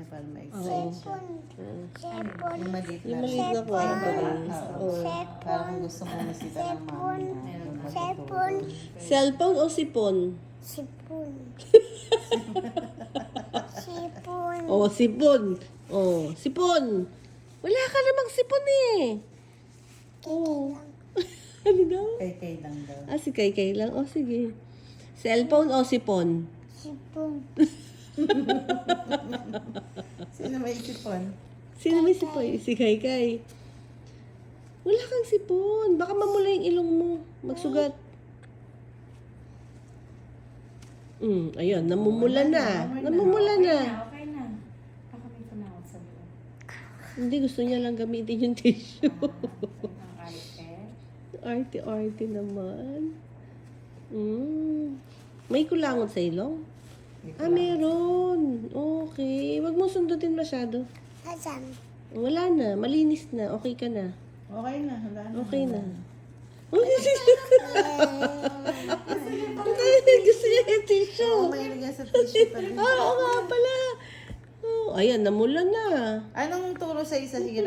para Oo. ma-excite siya. Yung maliit Yung na maliit na kwarto. Oo. Parang gusto mo masita ng mami na doon matutulog. Cellphone o sipon? Sipon. Sipon. Oh, sipon. Oh, sipon. Wala ka namang sipon eh. Oh. Ano daw? Kay lang daw. Ah, si Kay lang. Oh, sige. Cellphone o sipon? Sipon. Sino may isipon? Sino may sipon? Si Kay. Wala kang sipon. Baka mamula yung ilong mo. Magsugat. Ayun, namumula na. Namumula na. Okay na. Pakamay ko na ako sa buwan. Hindi, gusto niya lang gamitin yung tissue. Ang arte. Arte-arte naman. May kulangot sa ilong? Ah, meron. Okay. Wag mo sundutin masyado. Asan? Wala na. Malinis na. Okay ka na. Okay na. Wala na. Okay na. Gusto niya yung tissue. Oo, may lagyan sa tissue pa din. Oo nga pala. Oh, ayan, namula na. Anong turo sa isa? Sige,